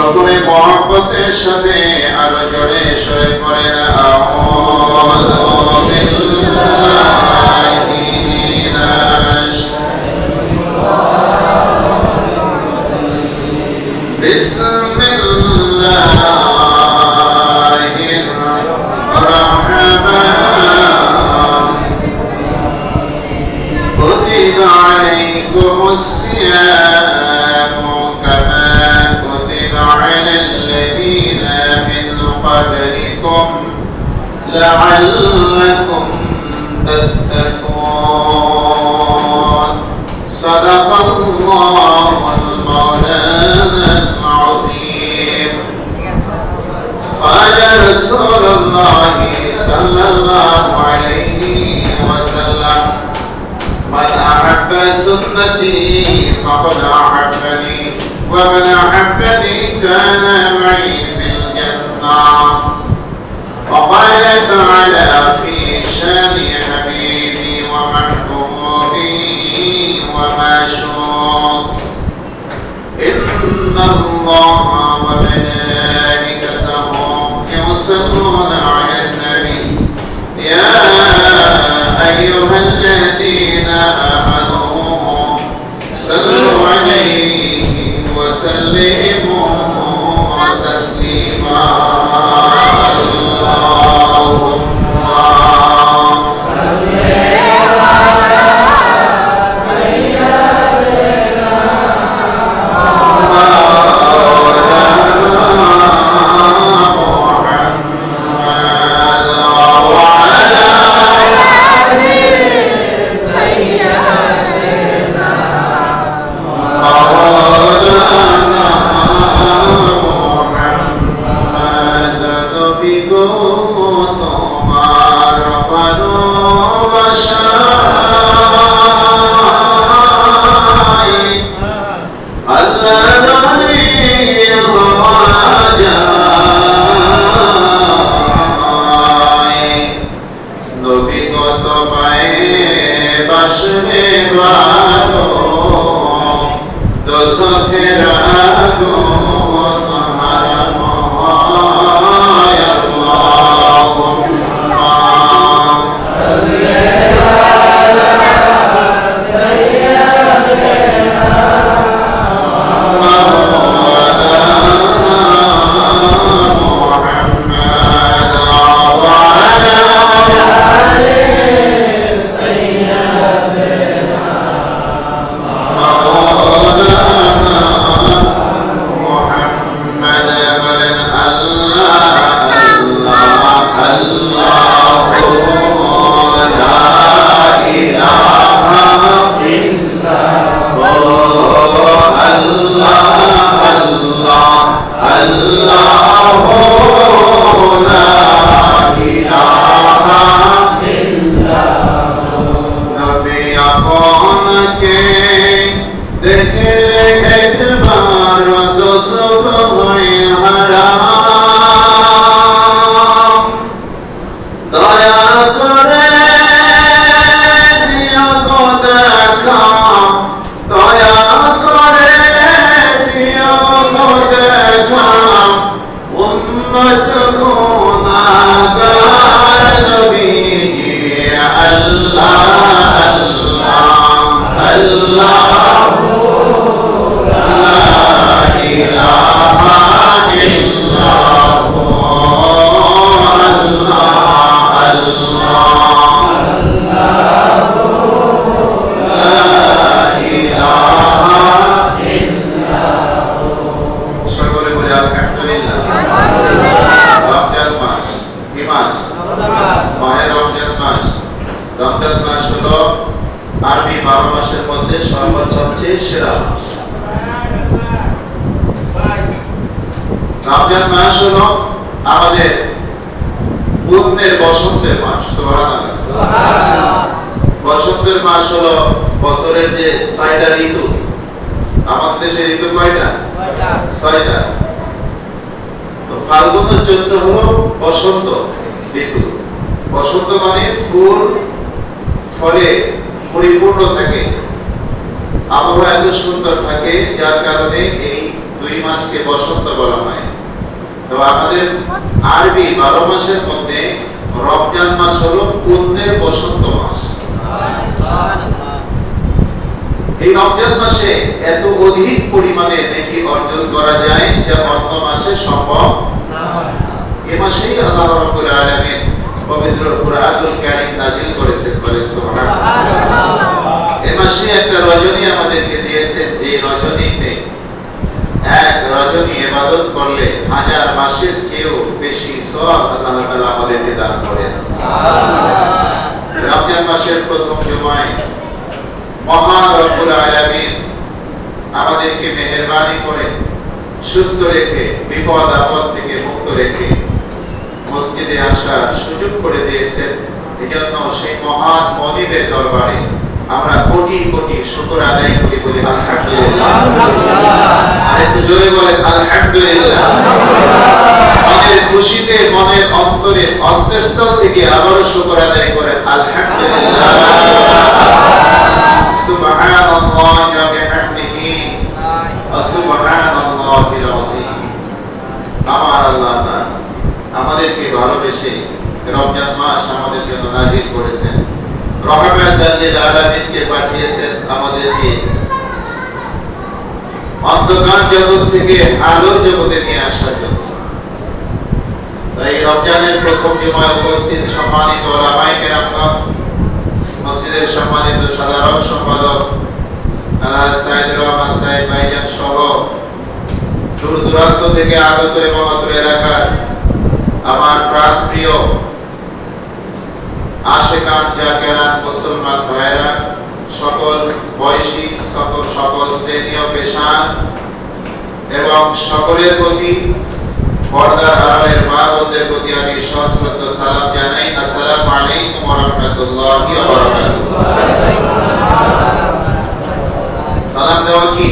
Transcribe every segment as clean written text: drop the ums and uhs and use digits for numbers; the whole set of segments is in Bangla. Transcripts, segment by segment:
সকলে মহব্বতের সাথে আরো জোরে সরে পড়েন আউযু বিল্লাহি মিনাশ বিসমিল্লাহির রাহমানির কুতিবা আলাইকুমুস সিয়ামু কামা কুতিবা আলাল্লাযীনা মিন ক্বাবলিকুম লাআল্লাকুম তাত্তাকুন সাদাকাল্লাহুল মাওলানাল আযীম قال رسول الله صلى الله عليه وسلم من أحب سنتي فقد أحبني ومن أحبني كان معي في الجنة وقال تعالى في شان حبيبي ومحبوبي ومعشوق إن الله وملائكته يصلون على النبي يا أيها الذين آمنوا صلوا عليه وسلموا تسليما اللهم صل على سيدنا রমজান মাস হলো আমাদের পূর্ণের বসন্তের মাস। সুবহানাল্লাহ সুবহানাল্লাহ। বসন্তের মাস হলো বছরের যে ৬টা ঋতু। আমাদের দেশে ঋতু কয়টা? ৬টা। তো ফাল্গুন ও চৈত্র হলো বসন্ত ঋতু। বসন্ত মানে ফুল ফলে পরিপূর্ণ থাকে, আবহাওয়া এত সুন্দর থাকে, যার কারণে এই 2 মাসকে বসন্ত বলা হয়। তো আমাদের আরবি 12 মাসের মধ্যে রমজান মাস হলো পুণ্যের বসন্ত মাস। এই রমজান মাসে এত অধিক পরিমাণে নেকি অর্জন করা যায় যা অন্য মাসে সম্ভব না। এই মাসেই আল্লাহ রাব্বুল আলামিন পবিত্র কুরআনুল কারীম নাযিল করেছেন, বলে সুবহানাল্লাহ। এই মাসে একটা রজনী আমাদেরকে দিয়েছেন, যে রজনীতে এক রজনী ইবাদত করলে 1000 মাসের চেয়েও বেশি সওয়াব আল্লাহ তাআলা আমাদেরকে দান করেন। রমজান মাসের প্রথম জুমায় মহান রব্বুল আলামিন আমাদেরকে মেহেরবানি করে সুস্থ রেখে বিপদ আপদ থেকে মুক্ত রেখে মসজিদে আসার সুযোগ করে দিয়েছেন। এজন্য সেই মহান মনিবের দরবারে আমরা কোটি কোটি শুকর আদায় করি, বলি আলহামদুলিল্লাহ। আর একটু জোরে বলেন আলহামদুলিল্লাহ। মনের খুশিতে, মনের অন্তরে, অন্তঃস্থল থেকে আবারও শুকর আদায় করেন আলহামদুলিল্লাহ। সুবহানাল্লাহি ওয়া বিহামদিহি ওয়া সুবহানাল্লাহিল আযীম। আমার আল্লাহ তাআলা আমাদেরকে ভালোবেসে রমজান মাস আমাদের জন্য নাযিল করেছেন, রহমাতাল লিল আলামিনকে পাঠিয়েছেন আমাদেরকে অন্ধকার জগৎ থেকে আলোর জগতে নিয়ে আসার জন্য। তাই রমজানের প্রথম জুমায় উপস্থিত সম্মানিত ওলামায়ে কেরামগণ, মসজিদের সম্মানিত সাধারণ সম্পাদক আল্লাহ সাইদুর রহমান সাহেব ভাইজান সহ দূর দূরান্ত থেকে আগত এবং অত্র এলাকার আমার প্রাণপ্রিয় আশিকান জাকেরান মুসলমান ভাইরা, সকল বয়সী, সকল শ্রেণী ও পেশা এবং সকলের প্রতি, পর্দার আড়ালের মা বোনদের প্রতি আমি সশ্রদ্ধ সালাম জানাই। আসসালামু আলাইকুম ওয়া রাহমাতুল্লাহি ওয়া বারাকাতুহু। সালাম দেওয়া কি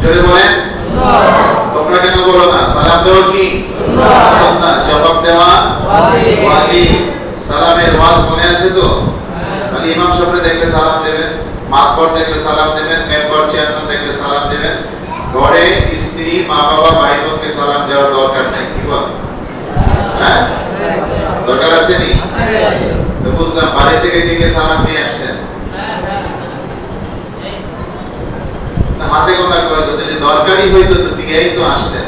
জোরে বলেন? তোমরা কেন বলো না? সালাম দেওয়া কি সুন্নাত, জবাব দেওয়া ওয়াজিব। সালামের ওয়াজ মনে আছে তো? মানে ইমাম সাহেব দেখলে সালাম দেবেন, মাতবর দেখলে সালাম দেবেন, মেম্বার চেয়ারম্যান দেখলে সালাম দেবেন। ঘরে স্ত্রী, মা বাবা, ভাই বোনকে সালাম দেওয়ার দরকার নাই, কি বল? হ্যাঁ, দরকার আছে নি? তো বুঝলাম বাড়ি থেকে দিকে সালাম নিয়ে আসছেন, হাতে কথা কয়ে যদি দরকারই হইতো তো দিকেই তো আসতেন।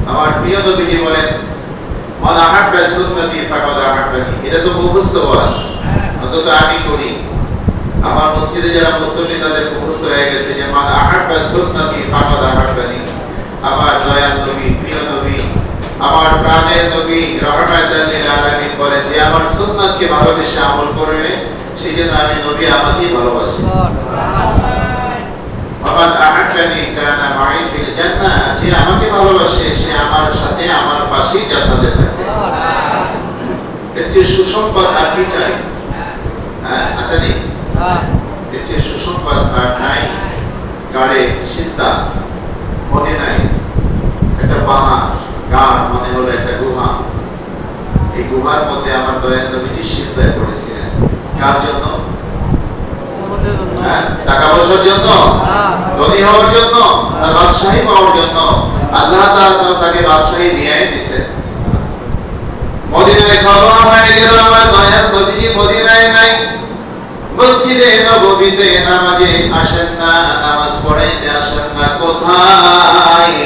আমার প্রিয় নবীজি বলেন, মান আহাব্বা সুন্নতি ফাকাদ আহাব্বানি। এটা তো মুখস্থ ওয়াজ, অন্তত আমি করি। আমার মসজিদে যারা মুসল্লি তাদের মুখস্থ হয়ে গেছে যে মান আহাব্বা সুন্নতি ফাকাদ আহাব্বানি। আমার দয়াল নবী, প্রিয় নবী, আমার প্রাণের নবী রাহমাতাল লিল আলামিন বলেন যে আমার সুন্নাতকে ভালোবেসে আমল করবে, সেজন্য আমি নবী আমাকেই ভালোবাসি। মান আহাব্বানি কানা মাই ফিল জান্নাহ। যে আমাকে ভালোবাসে সে আমার সাথে, আমার পাশেই জান্নাতে থাকবে। এর চেয়ে সুসংবাদ আর কি চাই? হ্যাঁ, আছে নি? এর চেয়ে সুসংবাদ আর নাই। গাড়ে সিজদা, মদিনায় একটা পাহাড়, গাড় মানে হলো একটা গুহা। এই গুহার মধ্যে আমার দয়াল নবীজি সিজদায় পড়েছিলেন। কার জন্য? টাকা পয়সার জন্য, ধনী হওয়ার জন্য, বাদশাহী পাওয়ার জন্য? আল্লাহ তাআলা তাকে বাদশাহী দিয়ে দিয়েছেন। মদিনায় খবর হয়ে গেল আমার দয়াল নবীজি মদিনায় নাই, মসজিদে নববীতে নামাজে আসেন না, নামাজ পড়াইতে আসেন না। কোথায়?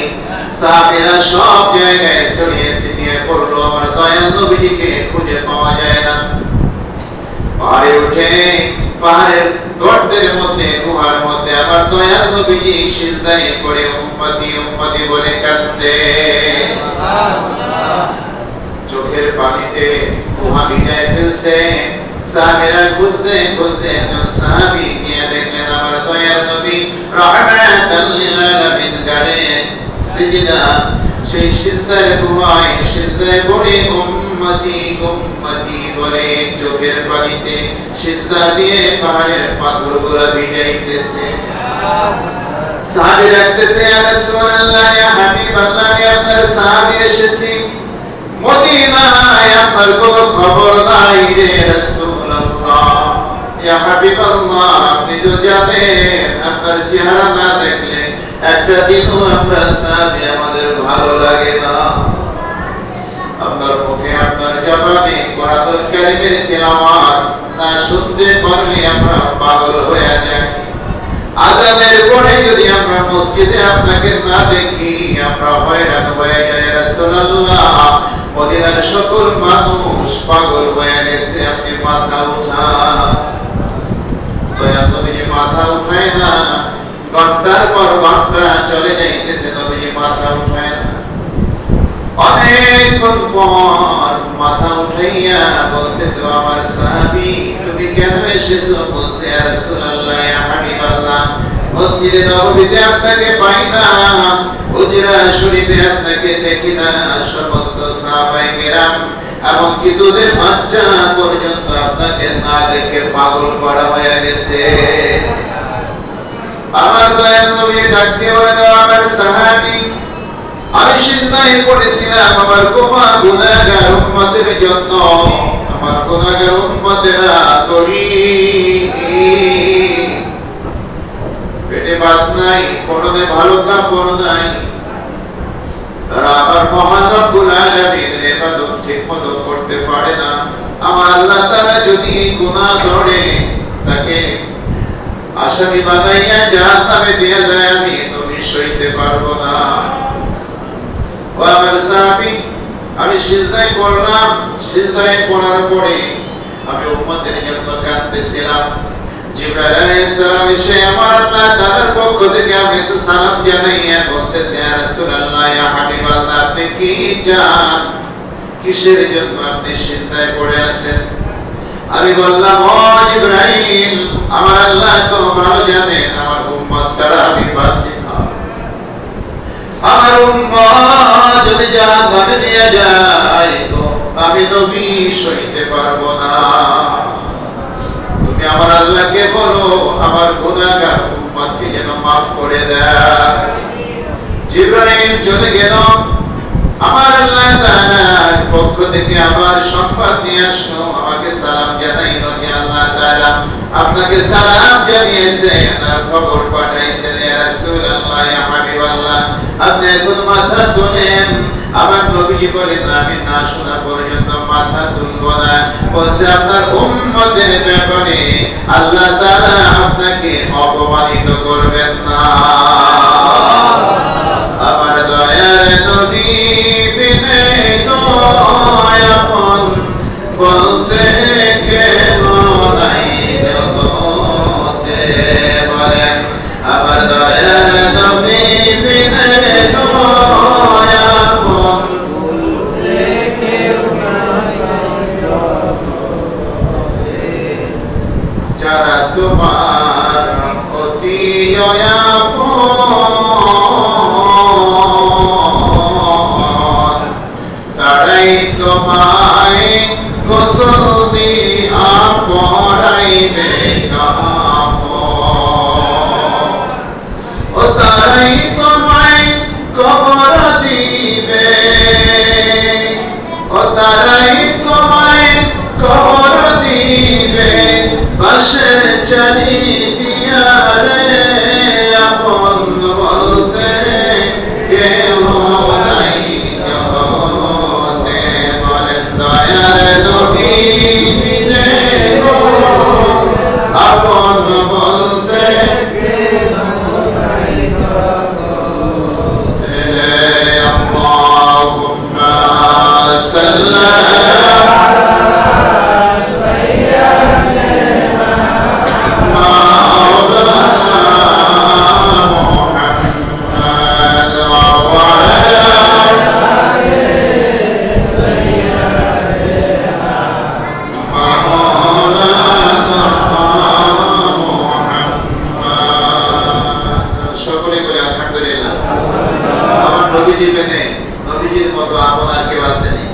সাহাবীরা সব জায়গায় ছড়িয়ে ছিটিয়ে পড়লো, আমার দয়াল নবীজিকে খুঁজে পাওয়া যায় না। পাহাড়ে উঠে, পাহাড়ের গর্তের মধ্যে, গুহার মধ্যে আমার দয়াল নবীজি সিজদায় পড়ে উম্মতি উম্মতি বলে কাঁদে। চোখের পানিতে গুহা ভিজায় ফেলছে। সাহাবীরা খুঁজতে খুঁজতে সাহাবী গিয়ে দেখলেন আমার দয়াল নবী রাহমাতাল লিল আলামিন গাড়ে সিজদা। সেই সিজদায় গুহায় সিজদায় পড়ে উম্মতি উম্মতি বলে চোখের পানিতে সিজদা দিয়ে পাহাড়ের পাথরগুলো ভিজাইতেছে। সাহাবী ডাকতেছে, ইয়া রাসূলুল্লাহ, ইয়া হাবিবাল্লাহ, আমি আপনার সাহাবী এসেছি, মদিনায় আপনার কোনো খবর নাই রে রাসূলুল্লাহ। ইয়া হাবিবাল্লাহ, আপনি তো জানেন আপনার চেহারা না দেখলে একটা দিনও আমরা সাহাবী আমাদের ভালো লাগে না। আপনার মুখে আপনার জবানে কোরআনুল কারীমের তেলাওয়াত না শুনতে পারলে আমরা পাগল হয়ে যাই। আযানের পরে যদি আমরা মসজিদে আপনাকে না দেখি আমরা হয়রান হয়ে যাই। রাসূলুল্লাহ, মদিনার সকল মানুষ পাগল হয়ে গেছে, আপনি মাথা উঠান। দয়া নবীজি মাথা উঠায় না, ঘন্টার পর ঘন্টা চলে যাইতেছে, নবীজি মাথা উঠায় না। অনেকক্ষণ পর মাথা উঠাইয়া বলতেছে, আমার সাহাবী তুমি কেন এসেছো? বলছে, ইয়া রাসূলুল্লাহ, ইয়া হাবিবাল্লাহ, মসজিদে নববীতে আপনাকে পাই না, হুজরা শরীফে আপনাকে দেখি না, সমস্ত সাহাবায়ে কেরাম এমনকি দুধের বাচ্চা পর্যন্ত আপনাকে না দেখে পাগল করা হয়ে গেছে। আমার দয়াল নবী ডাক দিয়ে বলেন, আমার সাহাবী, আমি সিজদায় পড়েছিলাম আমার গুনাহগার উম্মতের জন্য, আমার গুনাহগার উম্মতেরা গরীব, পেটে ভাত নাই, পরনে ভালো কাপড় নাই, তারা আমার মহান রব্বুল আলামিনের ইবাদত ঠিকমতো করতে পারে না। আমার আল্লাহ তাআলা যদি গুনাহ ধরে তাকে আসামি বানাইয়া জাহান্নামে দিয়ে দেয়, আমি নবী সইতে পারবো না। ও আমার সাহাবী, আমি সিজদায় পড়লাম, সিজদায় পড়ার পরে আমি উম্মতের জন্য কাঁদতেছিলাম। জিবরাইল আলাইহিস সালাম এসে আমার আল্লাহ তাআলার পক্ষ থেকে আমাকে সালাম জানাইয়া বলতেছে, ইয়া রাসূলুল্লাহ, ইয়া হাবিবাল্লাহ, আপনি কি চান? কিসের জন্য আপনি সিজদায় পড়ে আছেন? আমি বললাম, ও জিবরাইল, আমার আল্লাহ তো ভালো জানেন আমার উম্মত ছাড়া আমি বাঁচি না। আমার উম্মত যদি জাহান্নামে নিয়ে যায় তো আমি নবী সইতে পারবো না। তুমি আমার আল্লাহকে বলো আমার গুনাহগার উম্মতকে যেন মাফ করে দেয়। জিবরাইল চলে গেল, আমার আল্লাহ তাআলার পক্ষ থেকে আবার সংবাদ নিয়ে আসলো, আমাকে সালাম জানাইলো যে আল্লাহ তাআলা আপনাকে সালাম জানিয়েছেন আর খবর পাঠাইছেন, ইয়া রাসূলুল্লাহ, ইয়া হাবিবাল্লাহ, আপনি এখন মাথা তোলেন। আমার নবীজি বলেন, আমি না শোনা পর্যন্ত মাথা তুলবো না। বলছে, আপনার উম্মতের ব্যাপারে আল্লাহ তাআলা আপনাকে অপমানিত করবেন না। আমার দয়ার নবী বিনে দয়াপন বলতে কেন নাই জগতে, বলেন আমার দয়ার নবী বিনে দয়াপন বলতে কেউ নাই জগতে, যারা তোমার অতি তারাই তোমায় গোসল দিয়া পড়াইবে কাফন, ও তারাই তোমায় কবর দিবে, ও তারাই তোমায় কবর দিবে, বাঁশের চালি দিয়া রে আপন বলতে কেউ নাই জগতে, বলেন দয়ার নবী বিনে আপন বলতে কেউ নাই জগতে। আল্লাহুম্মা সাল্লি নবীজির মতো আপনার কেউ আসেনি?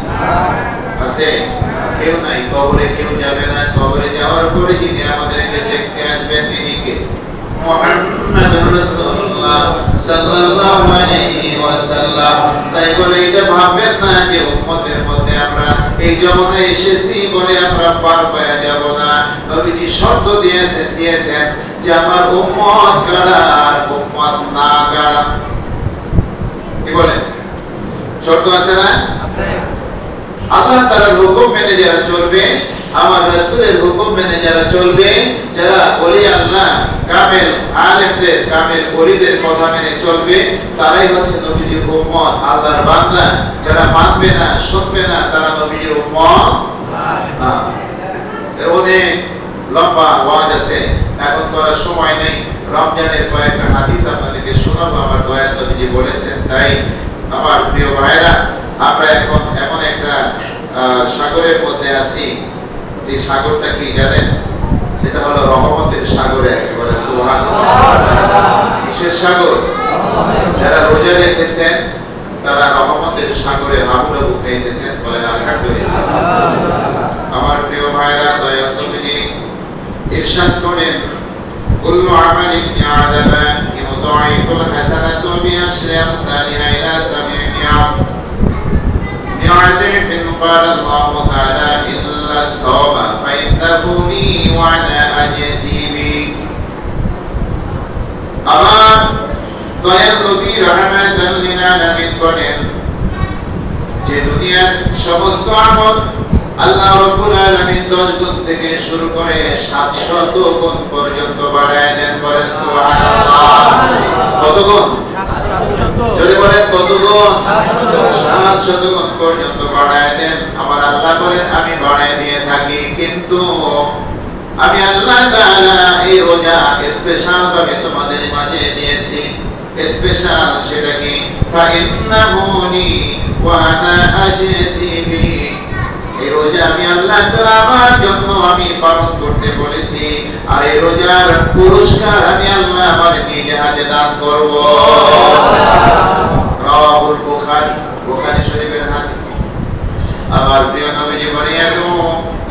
আছে? কেউ নাই। কবরে কেউ যাবে না। কবরে যাওয়ার পরে যিনি আমাদেরকে দেখতে আসবেন তিনি কে? মুহাম্মাদুর রাসূলুল্লাহ সাল্লাল্লাহু আলাইহি ওয়াসাল্লাম। তাই বলে এটা ভাববেন না যে উম্মতের মধ্যে আমরা এই জমানায় এসেছি বলে আমরা পার পেয়ে যাব না। নবীজি শর্ত দিয়েছেন যে আমার উম্মত কারা, উম্মত না গাড়া। কি বলেন? শর্ত আছে না? আছে। আল্লাহ তাআলার হুকুম মেনে যারা চলবে, আমার রাসূলের হুকুম মেনে যারা চলবে, যারা ওলি আল্লাহ কামেল আলেমদের কামেল ওলিদের কথা মেনে চলবে, তারাই হচ্ছে নবীজির উম্মত, আল্লাহর বান্দা। যারা মানবে না, শুনবে না, তারা নবীজির উম্মত না। অনেক লম্বা ওয়াজ আছে, এখন করার সময় নেই। রমজানের কয়েকটা হাদিস আপনাদেরকে শোনাবো, আমার দয়া নবীজি বলেছেন। তাই আমার প্রিয় ভাইরা, আমরা এখন এমন একটা সাগরের মধ্যে আছি, যে সাগরটা কি জানেন? সেটা হলো রহমতের সাগরে আছি। বলে সুবহানাল্লাহ। কিসের সাগর? যারা রোজা রেখেছেন তারা রহমতের সাগরে হাবুডুবু খাইতেছেন। বলেন আলহামদুলিল্লাহ। আমার প্রিয় ভাইরা, দয়া নবীজি ইরশাদ করেন, কুল্লু আমালি ইবনি আদম ইউদাইফুল হাসানাতু বিআশরি আমসালিহা ইলা 700 يعترف قال الله تعالى إلا الصوم فإنه لي وأنا أجزي به. আমার দয়াল নবী রাহমাতাল লিল আলামিন বলেন যে দুনিয়ার সমস্ত আমল আল্লাহ রাব্বুল আলামিন 10 গুণ থেকে শুরু করে 700 গুণ পর্যন্ত বাড়ায় দেন। বলেন সুবহানাল্লাহ। কত গুণ? 700। যদি বলেন কত গুণ? 700 গুণ পর্যন্ত বাড়ায় দেন। আমার আল্লাহ বলেন আমি বাড়ায় দিয়ে থাকি, কিন্তু আমি আল্লাহ তাআলা এই রোজা স্পেশাল ভাবে তোমাদের মাঝে দিয়েছি। স্পেশাল সেটা কি? ফাইন্নাহু লি ওয়া আনা আজজি বি। এই রোজা আমি আল্লাহ তাআলা আমার জন্য আমি পালন করতে বলেছি, আর এই রোজার পুরস্কার আমি আল্লাহ আমার নিজে হাতে দান করব। রাওয়াহুল বুখারী, বুখারী শরীফের হাদিস। আমার প্রিয় নবীজি বলেন,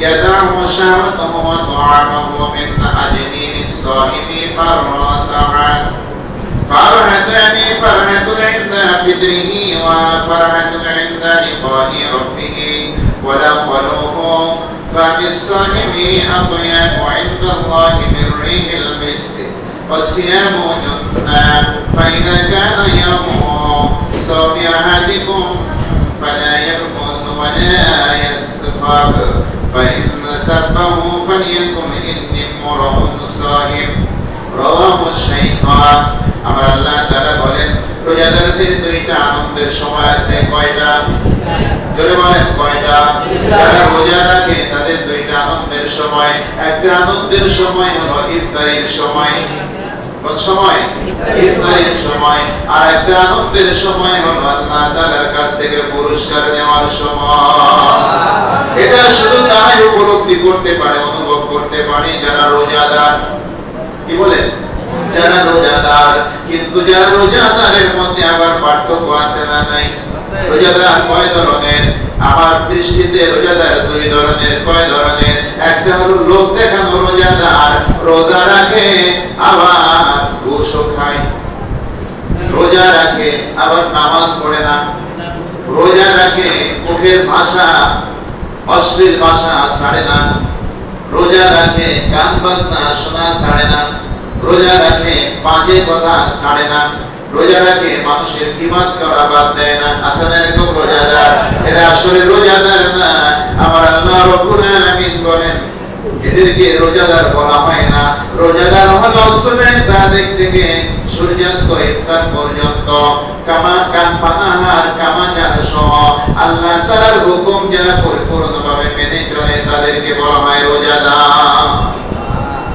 ইয়াদাউ শাহওয়াতাহু ওয়া তা'আমাহু মিন আজনিনিস সাইমি ফারতা'আন فرحتان فرحة عند فطره وفرحة عند لقاء ربه ولا خلوف فم الصائم أطيب عند الله من ريح المسك والصيام جنة فإذا كان يوم صوم أحدكم فلا يرفث ولا يسخط فإن سبه فليكن إني امرؤ صائم رواه الشيخان. আমার আল্লাহ তাআলা বলেন রোজাদারদের দুইটা আনন্দের সময় আছে। কয়টা? জোরে বলেন কয়টা? যারা রোজা রাখে তাদের দুইটা আনন্দের সময়। একটা আনন্দের সময় হলো ইফতারের সময়। কোন সময়? ইফতারের সময়। আর একটা আনন্দের সময় হলো আল্লাহ তাআলার কাছ থেকে পুরস্কার নেওয়ার সময়। এটা শুধু তারাই উপলব্ধি করতে পারে, অনুভব করতে পারে যারা রোজাদার। কি বলেন? যারা রোজাদার। কিন্তু যারা রোজাদারের মধ্যে আবার পার্থক্য আছে না নাই? রোজাদার কয় ধরনের? আমার দৃষ্টিতে রোজাদার দুই ধরনের। কয় ধরনের? একটা হলো লোক দেখানো রোজাদার, রোজা রাখে আবার ঘুষও খায়। রোজা রাখে আবার নামাজ পড়ে না। রোজা রাখে মুখের ভাষা, অশ্লীল ভাষা ছাড়ে না। রোজা রাখে গান বাজনা শোনা ছাড়ে না। রোজা রাখে বাজে কথা ছাড়ে না। রোজা রাখে মানুষের কিমাত করা বাদ দেয় না। আছে না এরকম রোজাদার? এরা আসলে রোজাদার না। আমার আল্লাহ রাব্বুল আলামিন বলেন এদেরকে রোজাদার বলা হয় না। রোজাদার হলো সুবহ সাদিক থেকে সূর্যাস্ত ইফতার পর্যন্ত কামার কামাচার সহ আল্লাহ তাআলার হুকুম যারা পরিপূর্ণভাবে মেনে চলে তাদেরকে বলা হয় রোজাদার।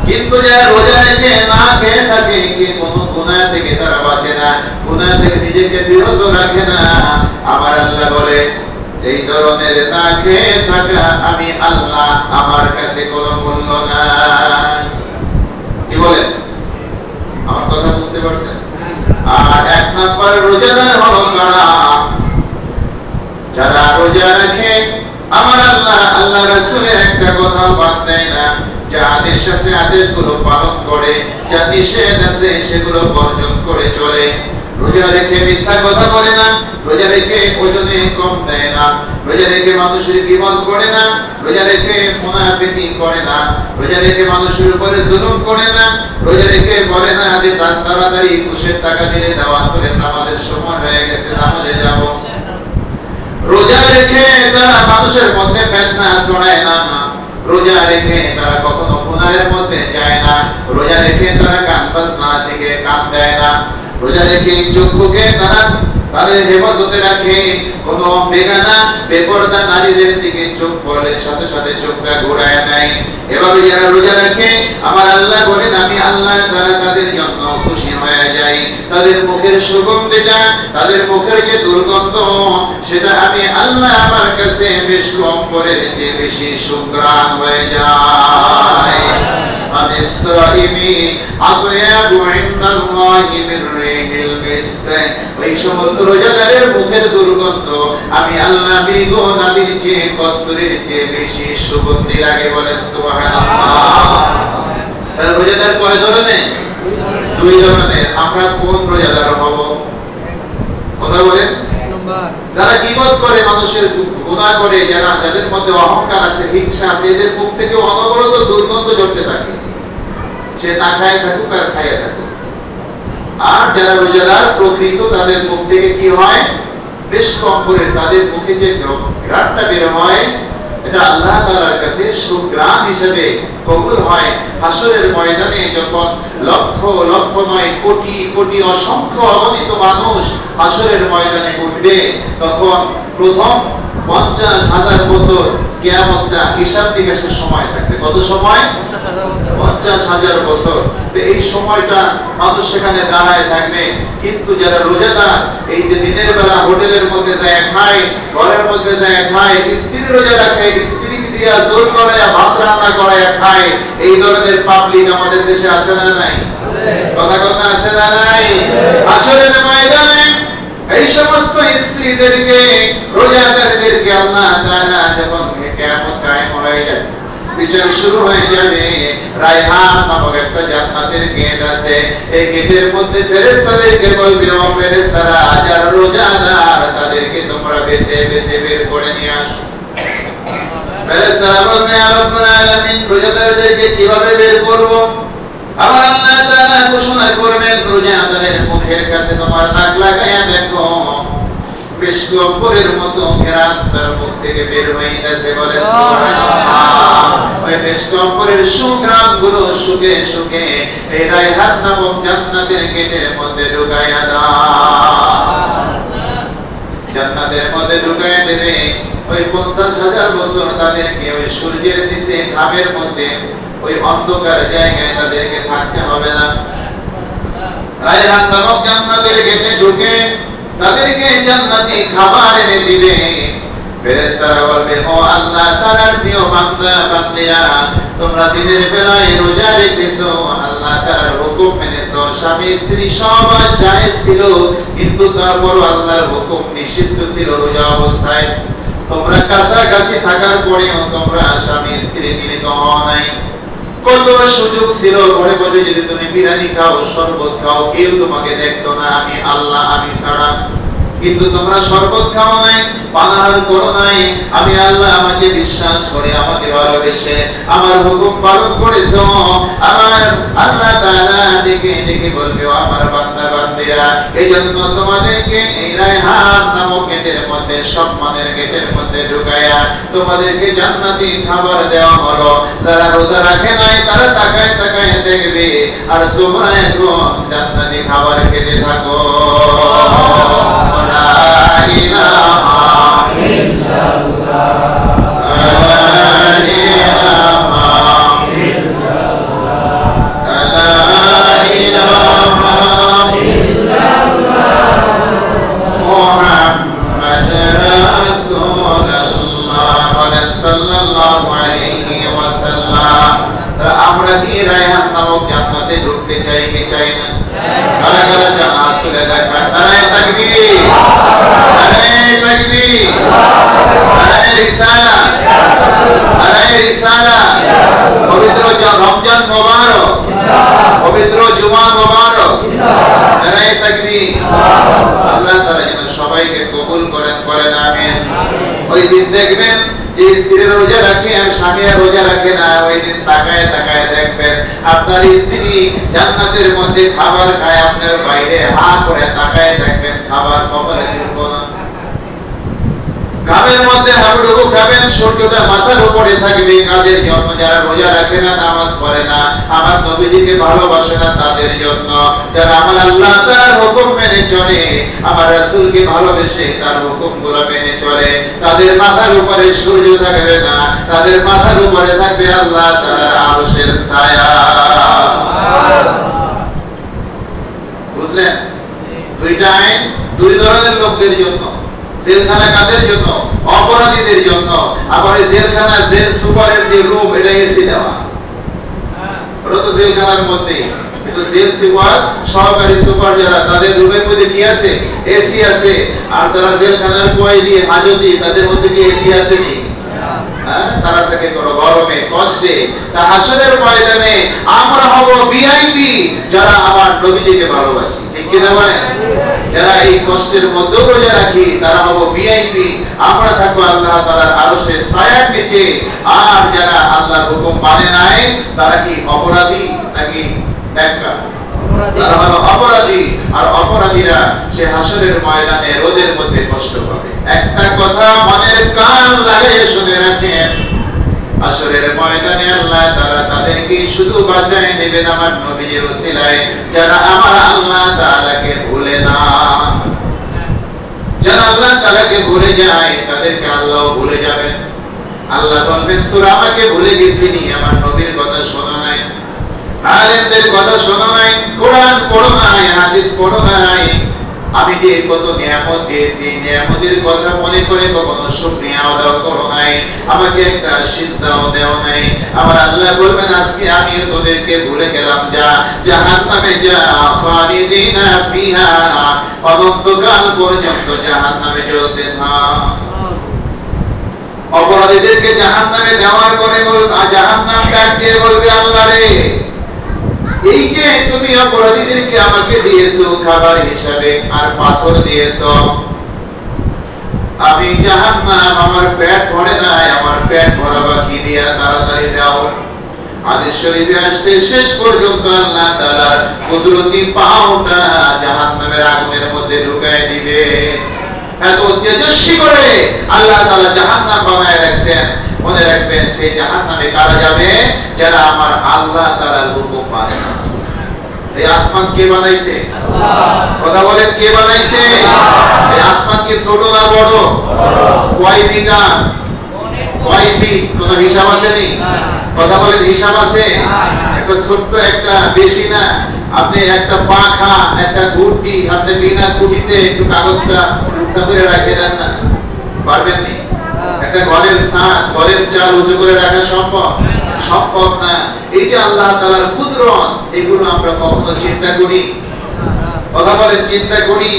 কিন্তু যারা রোজা রেখে না খেয়ে থাকে, কি কোনো গুনাহ থেকে তারা বাঁচে না, গুনাহ থেকে নিজেকে বিরত রাখে না, আমার আল্লাহ বলে এই ধরনের না খেয়ে থাকা আমি আল্লাহ আমার কাছে কোনো মূল্য নাই। কি বলেন? আমার কথা বুঝতে পারছেন? আর এক নাম্বার রোজাদার হলো কারা? যারা রোজা রাখে আমার আল্লাহ আল্লাহ রাসূলের একটা কথা বাদ দেয় না। যা আদেশ আছে আদেশগুলো পালন করে, যা নিষেধ আছে সেগুলো বর্জন করে চলে। রোজা রেখে মিথ্যা কথা বলে না, রোজা রেখে ওজনে কম দেয় না, রোজা রেখে মানুষের বিপদ করে না, রোজা রেখে মুনাফিকি করে না, রোজা রেখে মানুষের উপরে জুলুম করে না, রোজা রেখে বলে না যে তাড়াতাড়ি ঘুষের টাকা দিলে দাও, আসরের নামাজের সময় হয়ে গেছে, নামাজে যাব। রোজা রেখে তারা মানুষের মধ্যে ফিতনা ছড়ায় না, রোজা রেখে তারা কখনো গুনাহের মধ্যে যায় না, রোজা রেখে তারা কান বাজনার দিকে কান দেয় না, রোজা রেখে চক্ষুকে তারা তাদের হেফাজতে রাখে, কোন বেগানা বেপরদা নারীদের দিকে চোখ পড়লে সাথে সাথে চোখটা ঘুরায় নেয়। এভাবে যারা রোজা রাখে আমার আল্লাহ বলেন আমি আল্লাহ তাআলা তাদের জন্য খুশি হয়ে যাই, তাদের মুখের সুগন্ধিটা, তাদের মুখের যে দুর্গন্ধ সেটা আমি আল্লাহ আমার কাছে বেশ কম করে যে বেশি সুঘ্রাণ হয়ে যায়। ওই সমস্ত রোজাদারের মুখের দুর্গন্ধ আমি আল্লাহ মৃগ নবীর চেয়ে কস্তুরীর চেয়ে বেশি সুগন্ধি লাগে, বলেন সুবহানাল্লাহ। রোজাদার কয় ধরনের? দুই ধরনের। আমরা কোন রোজাদার হব? কথা বলেন। যারা গীবত করে, মানুষের গুনাহ করে, যাদের মধ্যে অহংকার আছে, হিংসা আছে, এদের মুখ থেকে অনবরত দুর্গন্ধ ঝরতে থাকে, সে না খায় থাকুক আর খাইয়া থাকুক। আর যারা রোজাদার প্রকৃত, তাদের মুখ থেকে কি হয়? বেশ কম করে তাদের মুখে যে ঘ্রাণটা বের হয় এটা আল্লাহ তাআলার কাছে সুঘ্রাণ হিসেবে কবুল হয়। হাসরের ময়দানে যখন লক্ষ লক্ষ নয় কোটি কোটি অসংখ্য অগণিত মানুষ হাসরের ময়দানে উঠবে, তখন প্রথম 50,000 বছর কিয়ামতটা হিসাব নিকাশের সময় থাকবে। কত সময়? 50,000 বছর। তো এই সময়টা মানুষ সেখানে দাঁড়ায় থাকবে। কিন্তু যারা রোজাদার, এই যে দিনের বেলা হোটেলের মধ্যে যায় খায়, ঘরের মধ্যে যায় খায়, স্ত্রী রোজা রাখে, স্ত্রীকে দিয়ে জোর করে ভাত রান্না করায় খায়, এই ধরনের পাবলিক আমাদের দেশে আছে না নাই? কথা কথা আছে না নাই? আসলে ময়দানে এই সমস্ত স্ত্রীদেরকে, রোজাদারদেরকে আল্লাহ তাআলা যখন কিয়ামত কায়েম হয়ে যাবে, বিচার শুরু হয়ে যাবে, রায়হান নামক একটা জান্নাতের গেট আছে, এই গেটের মধ্যে ফেরেশতাদেরকে বলবে, ও ফেরেশতারা, যারা রোজাদার তাদেরকে তোমরা বেছে বেছে বের করে নিয়ে আসো। ফেরেশতারা বলবে, ইয়া রাব্বুল আলামিন, রোজাদারদেরকে কিভাবে বের করব? আমার আল্লাহ তাআলা ঘোষণা করবেন, রোজাদারের মুখের কাছে তোমার নাক লাগায়া দেখো, বেশ কম্বলের মতো ঘেরান তার মুখ থেকে বের হইতেছে, বলেন সুবহানাল্লাহ। ওই বেশ কম্বলের সুঘ্রাণ গুলো শুকে শুকে এই রায়হান নামক জান্নাতের গেটের মধ্যে ঢুকায়া দাও। জান্নাতের মধ্যে ঢুকায়া দেবে। ওই 50,000 বছর তাদেরকে ওই সূর্যের নিচে ঘামের মধ্যে ওই অন্ধকার জায়গায় তাদেরকে থাকতে হবে না। রায়হান নামক জান্নাতের গেটে ঢুকে তাদেরকে জান্নাতি খাবার এনে দিবে। ফেরেশতারা বলবে, ও আল্লাহ তাআলার প্রিয় বান্দা বান্দীরা, তোমরা দিনের বেলায় রোজা রেখেছো, আল্লাহ তাআলার হুকুম মেনেছো, স্বামী স্ত্রী সব জায়েজ ছিল, কিন্তু তারপরও আল্লাহর হুকুম নিষিদ্ধ ছিল রোজা অবস্থায়। তোমরা কাছাকাছি থাকার পরেও তোমরা স্বামী স্ত্রী মিলিত হও নাই। কত সুযোগ ছিল, ঘরে বসে যদি তুমি বিরিয়ানি খাও, শরবত খাও, কেউ তোমাকে দেখতো না, আমি আল্লাহ আমি ছাড়া। কিন্তু তোমরা শরবত খাও নাই, পানাহার করো নাই, আমি আল্লাহ আমাকে বিশ্বাস করে, আমাকে ভালোবেসে আমার হুকুম পালন করেছো। আমার আল্লাহ তাআলা ডেকে ডেকে বলবে, ও আমার বান্দা বান্দীরা, এইজন্য তোমাদেরকে এই রায়হান নামক গেটের মধ্যে, সম্মানের গেটের মধ্যে ঢুকায়া তোমাদেরকে জান্নাতি খাবার দেওয়া হলো। যারা রোজা রাখে নাই তারা তাকায় তাকায় দেখবে, আর তোমরা এখন জান্নাতি খাবার খেতে থাকো। আমরা কি রায়হান নামক জান্নাতে ঢুকতে চাই কি চাই না? কারা কারা চান? হাত তুলে দেখা। নারায়ে তাকবীর, নারায়ে তাকবীর, নারায়ে রিসালাত, নারায়ে রিসালাত। পবিত্র রমজান মোবারক, পবিত্র জুমা মোবারক। নারায়ে থাকবি? আল্লাহ তাআলা যেন সবাইকে কবুল করেন, বলেন আমিন। ওই দিন দেখবেন যে স্ত্রীরা রোজা রাখে আর স্বামীরা রোজা রাখে না, ওই দিন তাকায় তাকায় দেখবেন আপনার স্ত্রী জান্নাতের মধ্যে খাবার খায়, আপনার বাইরে হা করে তাকায় দেখবেন খাবার কপালে ঢুকবো না। ঘামের মধ্যে হাবুডুবু খাবেন, সূর্যটা মাথার উপরে থাকবে। কাদের জন্য? যারা রোজা রাখে না, নামাজ পড়ে না, আমার নবীজিকে ভালোবাসে না তাদের জন্য। যারা আমার আল্লাহ তাআলার হুকুম মেনে চলে, আমার রাসূলকে ভালোবেসে তার হুকুমগুলো মেনে চলে, তাদের মাথার উপরে সূর্য থাকবে না, তাদের মাথার উপরে থাকবে আল্লাহ তাআলার আরশের ছায়া। বুঝলেন? দুইটা আইন দুই ধরনের লোকদের জন্য। জেলখানা কাদের জন্য? অপরাধীদের জন্য। আবার এই জেলখানা, জেল সুপারের যে রুম, এটা এসি দেওয়া, ওটা তো জেলখানার মধ্যে। কিন্তু জেল সুপার, সহকারী সুপার যারা, তাদের রুমের মধ্যে কি আছে? এসি আছে। আর যারা জেলখানার কয়েদি, হাজতি, তাদের মধ্যে কি এসি আছে? নেই। তারা থাকে গরমে, কষ্টে। তা হাসরের ময়দানে আমরা হব ভিআইপি, যারা আমার নবীজিকে ভালোবাসি, ঠিক কিনা বলেন? যারা এই কষ্টের মধ্যে রোজা রাখি, তারা হব ভিআইপি। আমরা থাকবো আল্লাহ তাআলার আরশের ছায়ার নিচে। আর যারা আল্লাহর হুকুম মানে নাই, তারা কি অপরাধী নাকি নেককার? তারা হলো অপরাধী। আর অপরাধীরা সে হাসরের ময়দানে রোদের মধ্যে কষ্ট পাবে। একটা কথা মনের কান লাগাইয়ে শুনে রাখেন, হাসরের ময়দানে আল্লাহ তাআলা তাদেরকে শুধু বাঁচায় নেবেন আমার নবীর ওসিলায়, যারা আমার আল্লাহ তাআলাকে ভুলে না। যারা আল্লাহ তাআলাকে ভুলে যায়, তাদেরকে আল্লাহও ভুলে যাবেন। আল্লাহ বলবেন, তোরা আমাকে ভুলে গেছিলি, আমার নবীর কথা শোনো নাই, আলেমদের কথা শোনো নাই, কোরআন পড়ো নাই, হাদিস পড়ো নাই। আমি যে কত নিয়ামত দিয়েছি, নিয়ামতের কথা মনে করে কখনো শুকরিয়া আদায় করো নাই, আমাকে একটা সিজদাও দেও নাই। আমার আল্লাহ বলবেন, আজকে আমিও তোদেরকে ভুলে গেলাম, যা জাহান্নামে যা, খালিদিনা ফিহা, অনন্তকাল পর্যন্ত জাহান্নামে জ্বলতে থাক। অপরাধীদেরকে জাহান্নামে দেওয়ার পরে জাহান্নাম ডাক দিয়ে বলবে, আল্লাহ রে, এই যে তুমি অপরাধীদেরকে আমাকে দিয়েছো খাবার হিসাবে, আর পাথর দিয়েছো, আমি জাহান্নাম, আমার পেট ভরে নাই, আমার পেট ভরাবা কি দিয়া, তাড়াতাড়ি দাও। হাদিস শরীফে আসছে, শেষ পর্যন্ত আল্লাহ তাআলার কুদরতি পাওটা জাহান্নামের আগুনের মধ্যে ঢুকায় দিবে। এত তেজস্বী করে আল্লাহ তাআলা জাহান্নাম বানায় রাখছেন। মনে রাখবেন, সেই জাহান্নামে কারা যাবে? যারা আমার আল্লাহ তাআলার হুকুম মানে না। এই আসমান কে বানাইছে? আল্লাহ। কথা বলেন, কে বানাইছে? আল্লাহ। এই আসমান কি ছোট না বড়? কয় মিটার, কয় ফিট, কোন হিসাব আছে নি? কথা বলেন, হিসাব আছে? একটা ছোট্ট, একটা বেশি না। আপনি একটা পাখা, একটা ঘুটি, আপনি বিনা খুঁটিতে একটু কাগজটা করে রাখে দেন না, পারবেন নি? একটা ঘরের ছাদ, ঘরের চাল উঁচু করে রাখা সম্ভব? সম্ভব না। এই যে আল্লাহ তাআলার কুদরত, এগুলো আমরা কখনো চিন্তা করি? কথা বলেন, চিন্তা করি?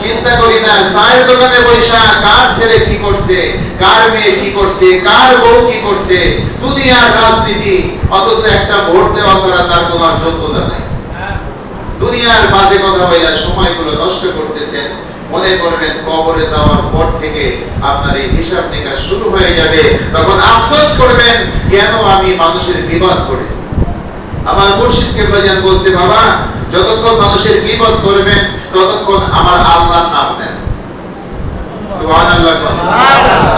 চিন্তা করি না। চায়ের দোকানে বৈশা কার ছেলে কি করছে, কার মেয়ে কি করছে, কার বউ কি করছে, দুনিয়ার রাজনীতি, অথচ একটা ভোট দেওয়া ছাড়া তার কোনো যোগ্যতা নাই। দুনিয়ার বাজে কথা বলে সময়গুলো নষ্ট করতেছেন। মনে করবেন কবরে যাওয়ার পর থেকে আপনার এই হিসাব নিকাশ শুরু হয়ে যাবে। তখন আফসোস করবেন, কেন আমি মানুষের বিবাদ করেছি। আমার মুর্শিদ কেবলাজান বলছে, বাবা, যতক্ষণ মানুষের বিবাদ করবেন, ততক্ষণ আমার আল্লাহর নাম নেন। সুবহানাল্লাহ।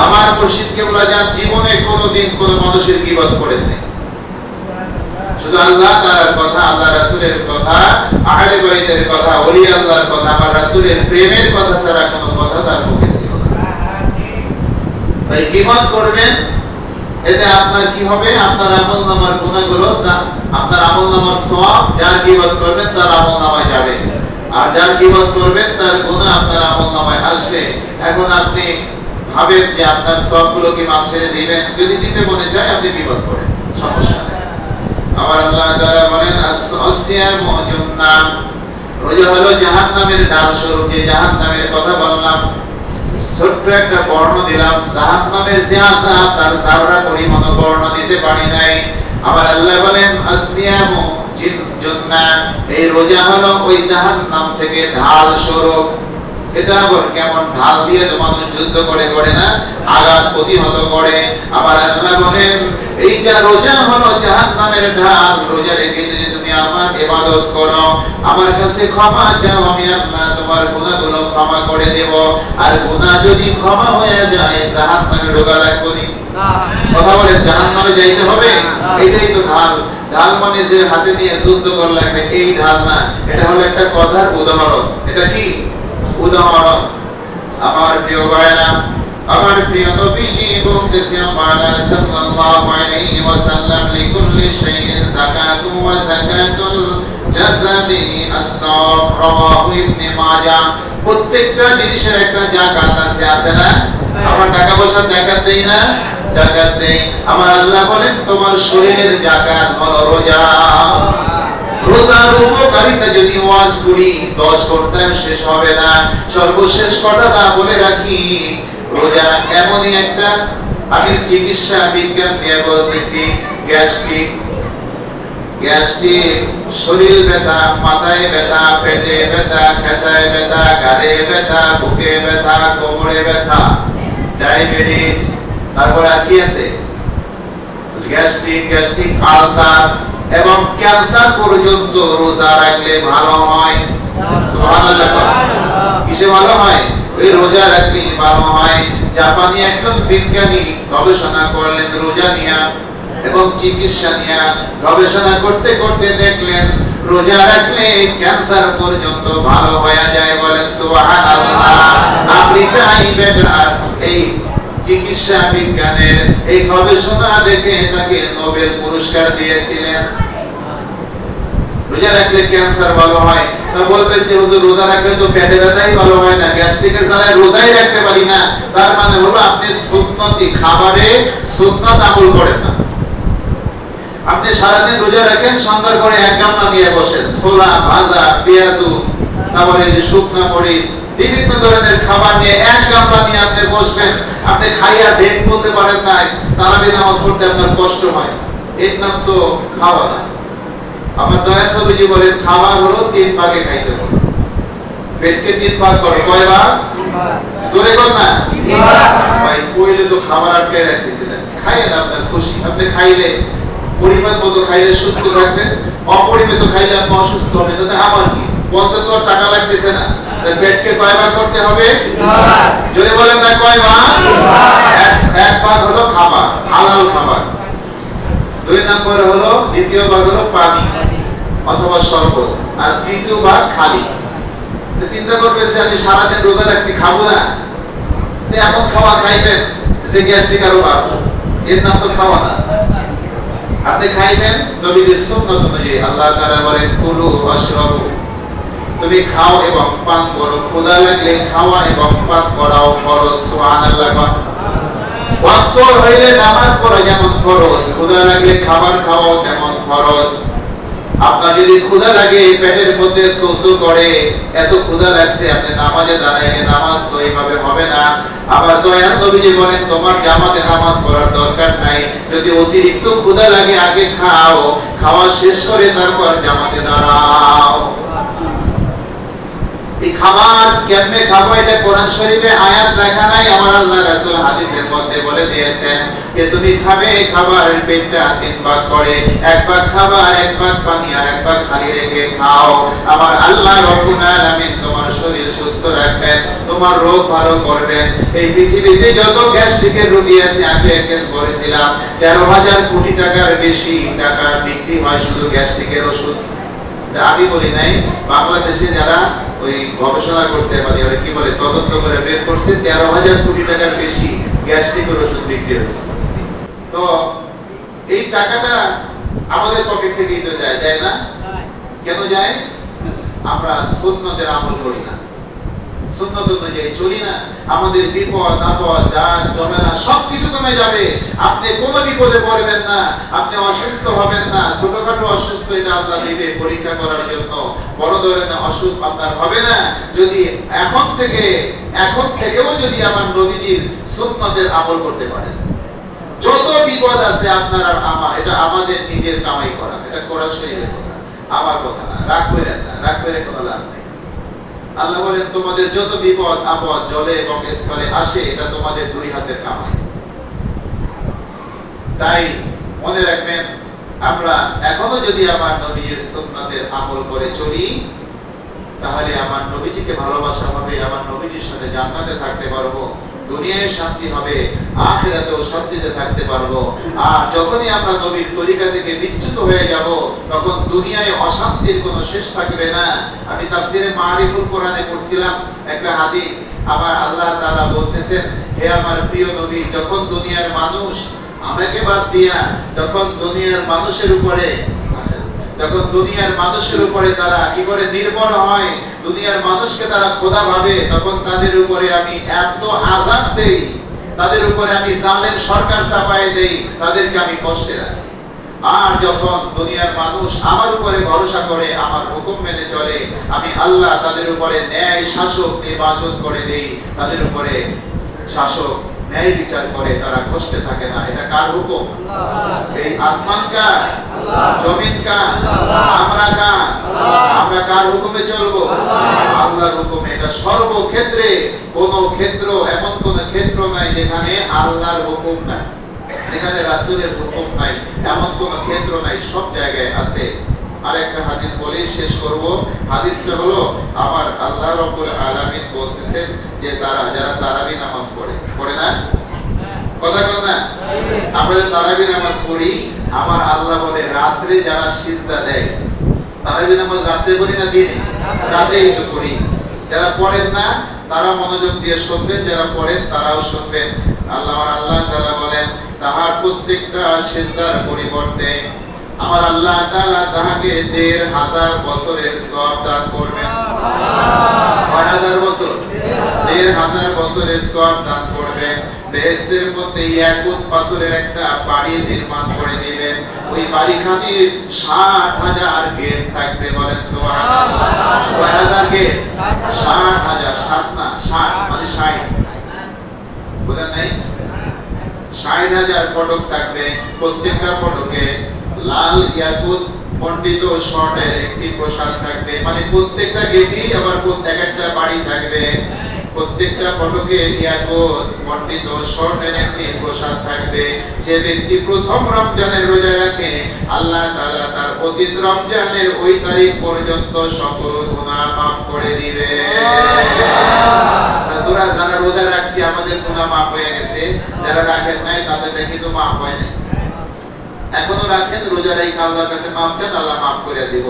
আমার মুর্শিদ কেবলাজান জীবনে কোনোদিন কোন মানুষের বিবাদ করেন নাই। শুধু আল্লাহ তাআলার কথা, আল্লাহ রাসূলের কথা, আহলে বাইতের কথা, ওলি আল্লাহর কথা, আমার রাসূলের প্রেমের কথা ছাড়া কোনো কথা তার মুখে ছিল না। তাই কিবাদ করবেন, এতে আপনার কি হবে? আপনার আমলনামার গুনাহগুলো, আপনার আমলনামার সওয়াব, যার কিবাদ করবেন তার আমলনামায় যাবে, আর যার কিবাদ করবেন তার গুনাহ আপনার আমলনামায় আসবে। এখন আপনি ভাবেন যে আপনার সওয়াবগুলো কি মানুষের দিবেন? যদি দিতে মনে চায় আপনি কিবাদ করেন, সমস্যা নেই। আবার আল্লাহ তাআলা বলেন, আসসিয়ামু জান্নাম, রোজা হলো জাহান্নামের ঢাল স্বরূপ। যে জাহান্নামের কথা বললাম, ছোট্ট একটা বর্ণ দিলাম, জাহান্নামের যে আযাব তার যারা পরিমাণ বর্ণ দিতে পারি নাই। আবার আল্লাহ বলেন, আসসিয়ামু জান্নাহ। এই রোজা হলো ওই জাহান্নাম থেকে ঢাল স্বরূপ। এটা আবার কেমন ঢাল দিয়ে তো মানুষ যুদ্ধ করে করে না, আঘাত প্রতিহত করে। আবার আল্লাহ বলেন এই যে রোজা হলো জাহান্নামের ঢাল, রোজা রেখে যদি তুমি আমার ইবাদত করো, আমার কাছে ক্ষমা চাও, আমি আল্লাহ তোমার গুনাহগুলো ক্ষমা করে দেব। আর গুনাহ যদি ক্ষমা হয়ে যায় জাহান্নামে ঢোকা লাগবে না। কথা বলেন, জাহান্নামে যাইতে হবে? এটাই তো ঢাল। ঢাল মানে যে হাতে নিয়ে যুদ্ধ করা লাগবে, এই ঢাল না। এটা হলো একটা কথার উদাহরণ। এটা কি উদাহরণ? আমার প্রিয় ভাইরা, আমার প্রিয় নবীজি বলতেছেন মালা সাল্লাল্লাহু আলাইহি ওয়াসাল্লাম লিকুল্লি শাইইন যাকাতু ওয়া যাকাতুল জাসাদি আস-সাওম, রাওয়াহু ইবনে মাজাহ। প্রত্যেকটা জিনিসের একটা যাকাত আছে, আছে না? আমরা টাকা পয়সার যাকাত দেই না? যাকাত দেই। আমার আল্লাহ বলেন তোমার শরীরের যাকাত হলো রোজা। রোজার উপকারিতা যদি ওয়াজ করি 10 ঘন্টায় শেষ হবে না। সর্বশেষ কথাটা বলে রাখি, রোজা এমনই একটা, আমি চিকিৎসা বিজ্ঞান দিয়ে বলতেছি, গ্যাস্ট্রিক, শরীর ব্যথা, মাথায় ব্যথা, পেটে ব্যথা, খেসায় ব্যথা, ঘাড়ে ব্যথা, বুকে ব্যথা, কোমরে ব্যথা, ডায়াবেটিস, তারপর আর কি আছে, গ্যাস্ট্রিক আলসার এবং ক্যান্সার পর্যন্ত রোজা রাখলে ভালো হয়। সুবহানাল্লাহ। কিসে ভালো হয়? ওই রোজা রাখলে ভালো হয়। জাপানি একজন বিজ্ঞানী গবেষণা করলেন রোজা নিয়ে এবং চিকিৎসা নিয়ে। গবেষণা করতে করতে দেখলেন রোজা রাখলে ক্যান্সার পর্যন্ত ভালো হয়ে যায়। বলেন সুবহানাল্লাহ। আফ্রিকায় বেটার এই চিকিৎসা বিজ্ঞানের এই গবেষণা দেখে তাকে নোবেল পুরস্কার দিয়েছিলেন। রোজা রাখলে ক্যান্সার ভালো হয়। তা বলবেন যে হুজুর রোজা রাখলে তো পেটে ব্যথাই ভালো হয় না, গ্যাস্ট্রিকের জ্বালায় রোজাই রাখতে পারি না। তার মানে হলো আপনি সুন্নতি খাবারে সুন্নাত আমল করেন না। আপনি সারাদিন রোজা রাখেন, সন্ধ্যার পরে এক গামলা নিয়ে বসেন, ছোলা ভাজা, পেঁয়াজু, তারপরে যে শুকনা মরিচ, বিভিন্ন ধরনের খাবার নিয়ে এক গামলা নিয়ে আপনি বসবেন। আপনি খাইয়া পেট বলতে পারেন না, তারাবি নামাজ পড়তে আপনার কষ্ট হয়, এর নাম তো খাওয়া না। আমার দয়াল নবীজি বলেন খাবার হলো 3 ভাগে খাইতে হবে। পেটকে 3 ভাগ করো, কয় ভাগ? জোরে কর না। ভাই কইলে তো খাবার আটকে রাখতেছিলেন, খাইয়েন আপনার খুশি। আপনি খাইলে পরিমাণ মতো খাইলে সুস্থ থাকবেন, অপরিমিত খাইলে আপনি অসুস্থ হবেন। তাতে আবার কি, বলতে তো টাকা লাগতেছে না। পেটকে কয় ভাগ করতে হবে? জোরে বলেন না, কয় ভাগ? এক ভাগ হলো খাবার, হালাল খাবার। 2 নম্বর হলো, দ্বিতীয় ভাগ হলো পানি অথবা শরবত, আর তৃতীয় ভাগ খালি। চিন্তা করবেন যে আমি সারাদিন রোজা রাখছি, খাবো না, এমন খাওয়া খাইবেন যে গ্যাস্ট্রিক আরো বাড়বে, এর নাম তো খাওয়া না। আপনি খাইবেন নবীজির সুন্নাত অনুযায়ী। আল্লাহ তাআলা বলেন কুলু ওয়াশরাবু, তুমি খাও এবং পান করো। ক্ষুধা লাগলে খাওয়া এবং পান করাও ফরজ। সুবহানাল্লাহ। ওয়াক্ত হইলে নামাজ পড়া যেমন ফরজ, ক্ষুধা লাগলে খাবার খাওয়াও তেমন ফরজ। আপনার যদি ক্ষুধা লাগে, পেটের মধ্যে শোষো করে, এত ক্ষুধা লাগছে, আপনি নামাজে দাঁড়াইলে নামাজ সহিভাবে হবে না। আবার দয়াল নবীজি বলেন তোমার জামাতে নামাজ পড়ার দরকার নাই। যদি অতিরিক্ত ক্ষুধা লাগে আগে খাও, খাওয়া শেষ করে তারপর জামাতে দাঁড়াও। এই খাবার কেমনে খাবো এটা কোরআন শরীফে আয়াত লেখা নাই। আমার আল্লাহ রাসূল হাদিসের মধ্যে বলে দিয়েছেন যে তুমি খাবে, খাবারের পেটটা 3 ভাগ করে, 1 ভাগ খাবার, 1 ভাগ পানি, আর 1 ভাগ খালি রেখে খাও। আমার আল্লাহ রব্বুল আলামিন তোমার শরীর সুস্থ রাখবেন, তোমার রোগ ভালো করবেন। এই পৃথিবীতে যত গ্যাস্ট্রিকের রোগী আছে, আমি একদিন বলেছিলাম 13,000 কোটি টাকার বেশি টাকা বিক্রি হয় শুধু গ্যাস্ট্রিকের ওষুধ। আমি বলি নাই, বাংলাদেশে যারা ওই গবেষণা করছে, মানে ওরা কি বলে, তদন্ত করে বের করছে 13,000 কোটি টাকার বেশি গ্যাস্ট্রিকের ওষুধ বিক্রি হয়েছে। তো এই টাকাটা আমাদের পকেট থেকেই তো যায়, যায় না? কেন যায়? আমরা সুন্নতের আমল করি না, সুন্নত অনুযায়ী চলি না। আমাদের বিপদ আপদ যা ঝামেলা সবকিছু কমে যাবে। আপনি কোনো বিপদে পড়বেন না, আপনি অসুস্থ হবেন না। ছোটখাটো অসুস্থ এটা আল্লাহ দিবে পরীক্ষা করার জন্য, বড় ধরনের অসুখ আপনার হবে না যদি এখন থেকেও যদি আমার নবীজির সুন্নতের আমল করতে পারেন। যত বিপদ আছে আপনার আর আমার, এটা আমাদের নিজের কামাই করা, এটা কোরআন শরীফের কথা। আমার কথা না, রাগ করেন না, রাগ করে কোনো লাভ নেই। আল্লাহ বলেন তোমাদের যত বিপদ আপদ জলে এবং স্থলে আসে এটা তোমাদের দুই হাতের কামাই। তাই মনে রাখবেন, আমরা এখনো যদি আমার নবীর সুন্নাতের আমল করে চলি, তাহলে আমার নবীজিকে ভালোবাসা হবে, আমার নবীজির সাথে জান্নাতে থাকতে পারবো, দুনিয়ায় শান্তি হবে, আখিরাতেও শান্তিতে থাকতে পারবো। আর যখনই আমরা নবীর তরিকা থেকে বিচ্যুত হয়ে যাব, তখন দুনিয়ায় অশান্তির কোনো শেষ থাকবে না। আমি তাফসিরে মারিফুল কোরআনে পড়ছিলাম একটা হাদিস, আবার আল্লাহ তাআলা বলতেছেন, হে আমার প্রিয় নবী, যখন দুনিয়ার মানুষ আমাকে বাদ দিয়া যখন দুনিয়ার মানুষের উপরে তারা কি করে নির্ভর হয়, দুনিয়ার মানুষকে তারা খোদা ভাবে, তখন তাদের উপরে আমি এত আযাব দেই, তাদের উপরে আমি জালেম সরকার চাপায় দেই, তাদেরকে আমি কষ্টে রাখি। আর যখন দুনিয়ার মানুষ আমার উপরে ভরসা করে, আমার হুকুম মেনে চলে, আমি আল্লাহ তাদের উপরে ন্যায় শাসক নির্বাচন করে দেই, তাদের উপরে শাসক ন্যায় বিচার করে, তারা কষ্টে থাকে না। এটা কার হুকুম? এই আসমান কার? জমিন কার? আমরা কার? আমরা কার হুকুমে চলবো? আল্লাহর হুকুমে। এটা সর্বক্ষেত্রে, কোন ক্ষেত্র এমন কোন ক্ষেত্র নাই যেখানে আল্লাহর হুকুম নাই, যেখানে রাসূলের হুকুম নাই, এমন কোন ক্ষেত্র নাই, সব জায়গায় আছে। আরেকটা হাদিস বলে শেষ করব। হাদিসটা হলো, আমার আল্লাহ রাব্বুল আলামিন বলতেছেন যে যারা তারাবি নামাজ পড়ে না, কথা বল না, আমরা তারাবি নামাজ পড়ি, আমার আল্লাহ বলে রাত্রে যারা সিজদা দেয়, তারাবি নামাজ রাতে পড়ি না দিনে? রাতেই তো পড়ি। যারা পড়েন না তারা মনোযোগ দিয়ে শুনবেন, যারা পড়েন তারাও শুনবেন। আল্লাহ তাআলা বলেন, তাহার প্রত্যেকটা সিজদার পরিবর্তে আমার আল্লাহ তাআলা তাহাকে ১৫০০ বছরের সওয়াব দান করবেন। কয় হাজার বছর? ১৫০০ বছরের সওয়াব দান করবেন। বেহেশতের মধ্যে ইয়াকুত পাথরের একটা বাড়ি নির্মাণ করে দিবেন। ওই বাড়িখানির ৬০,০০০ গেট থাকবে, বলেন সুবহানাল্লাহ। কয় হাজার গেট? ৬০,০০০। ৭ না, ৬০ মানে ৬০, বুঝেন নাই? ৬০,০০০ ফটক থাকবে, প্রত্যেকটা ফটকে লাল ইয়াকুত মণ্ডিত স্বর্ণের একটি প্রসাদ থাকবে। মানে প্রত্যেকটা গেটেই আবার এক একটা বাড়ি থাকবে, প্রত্যেকটা ফটকে ইয়াকুত মণ্ডিত স্বর্ণের একটি প্রসাদ থাকবে। যে ব্যক্তি প্রথম রমজানের রোজা রাখে, আল্লাহ তাআলা তার অতীত রমজানের ওই তারিখ পর্যন্ত সকল গুনাহ মাফ করে দিবে। যারা রোজা রাখছি আমাদের গুনাহ মাফ হয়ে গেছে, যারা রাখেন নাই তাদের কিন্তু মাফ হয় নাই। এখনো রাখেন, রোজা রাখা আল্লাহর কাছে মাফ চান, আল্লাহ মাফ করে দিব।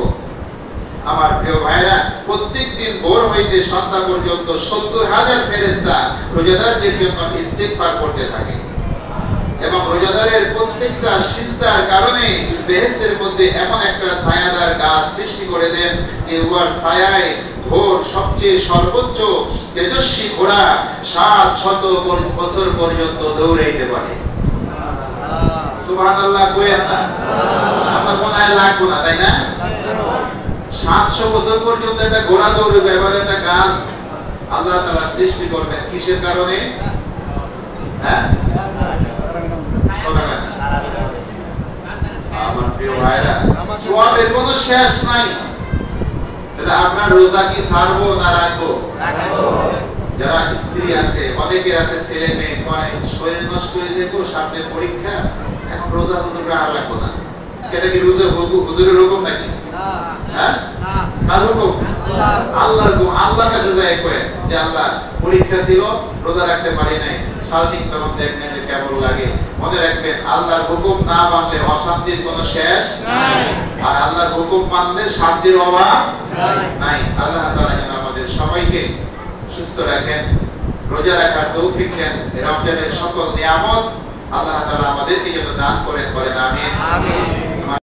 আমার প্রিয় ভাইরা, প্রত্যেকদিন ভোর হইতে সন্ধ্যা পর্যন্ত ৭০,০০০ ফেরেশতা রোজাদারদের জন্য ইস্তিগফার করতে থাকে, এবং রোজাদারের প্রত্যেকটা সিজদার কারণে বেহেশতের মধ্যে এমন একটা ছায়াদার গাছ সৃষ্টি করে দেন, যে উহার ছায়ায় ঘোর সবচেয়ে সর্বোচ্চ তেজস্বী ঘোড়া ৭০০ বছর পর্যন্ত দৌড়াইতে পারে। সুবহানাল্লাহ কইয়া না, আমরা মনে হয় লাগবো না, তাই না? ৭০০ বছর পর্যন্ত একটা ঘোড়া দৌড়বে, এবার একটা গাছ আল্লাহ তাআলা সৃষ্টি করবেন। কিসের কারণে? হ্যাঁ, আমার প্রিয় ভাইরা, সওয়াবের কোনো শেষ নাই। তাহলে আপনার রোজা কি ছাড়বো না রাখবো? যারা স্ত্রী আছে, অনেকের আছে ছেলে মেয়ে, কয় শরীর নষ্ট হয়ে যাবো, সামনে পরীক্ষা, এখন রোজা হুজুর আর লাগবো না। এটা কি রোজা হুজুরের হুকুম নাকি? হ্যাঁ, কার হুকুম? আল্লাহর হুকুম। আল্লাহর কাছে যায় কয় যে আল্লাহ, পরীক্ষা ছিল, রোজা রাখতে পারি নাই, শারীরিক তখন দেখবেন যে কেমন লাগে। মনে রাখবেন, আল্লাহর হুকুম না মানলে অশান্তির কোনো শেষ নাই, আর আল্লাহর হুকুম মানলে শান্তির অভাব নাই। আল্লাহ তাআলা যেন আমাদের সবাইকে সুস্থ রাখেন, রোজা রাখার তৌফিক দেন, রমজানের সকল নিয়ামত আল্লাহ তাআলা আমাদেরকে যেন দান করেন, বলেন আমিন।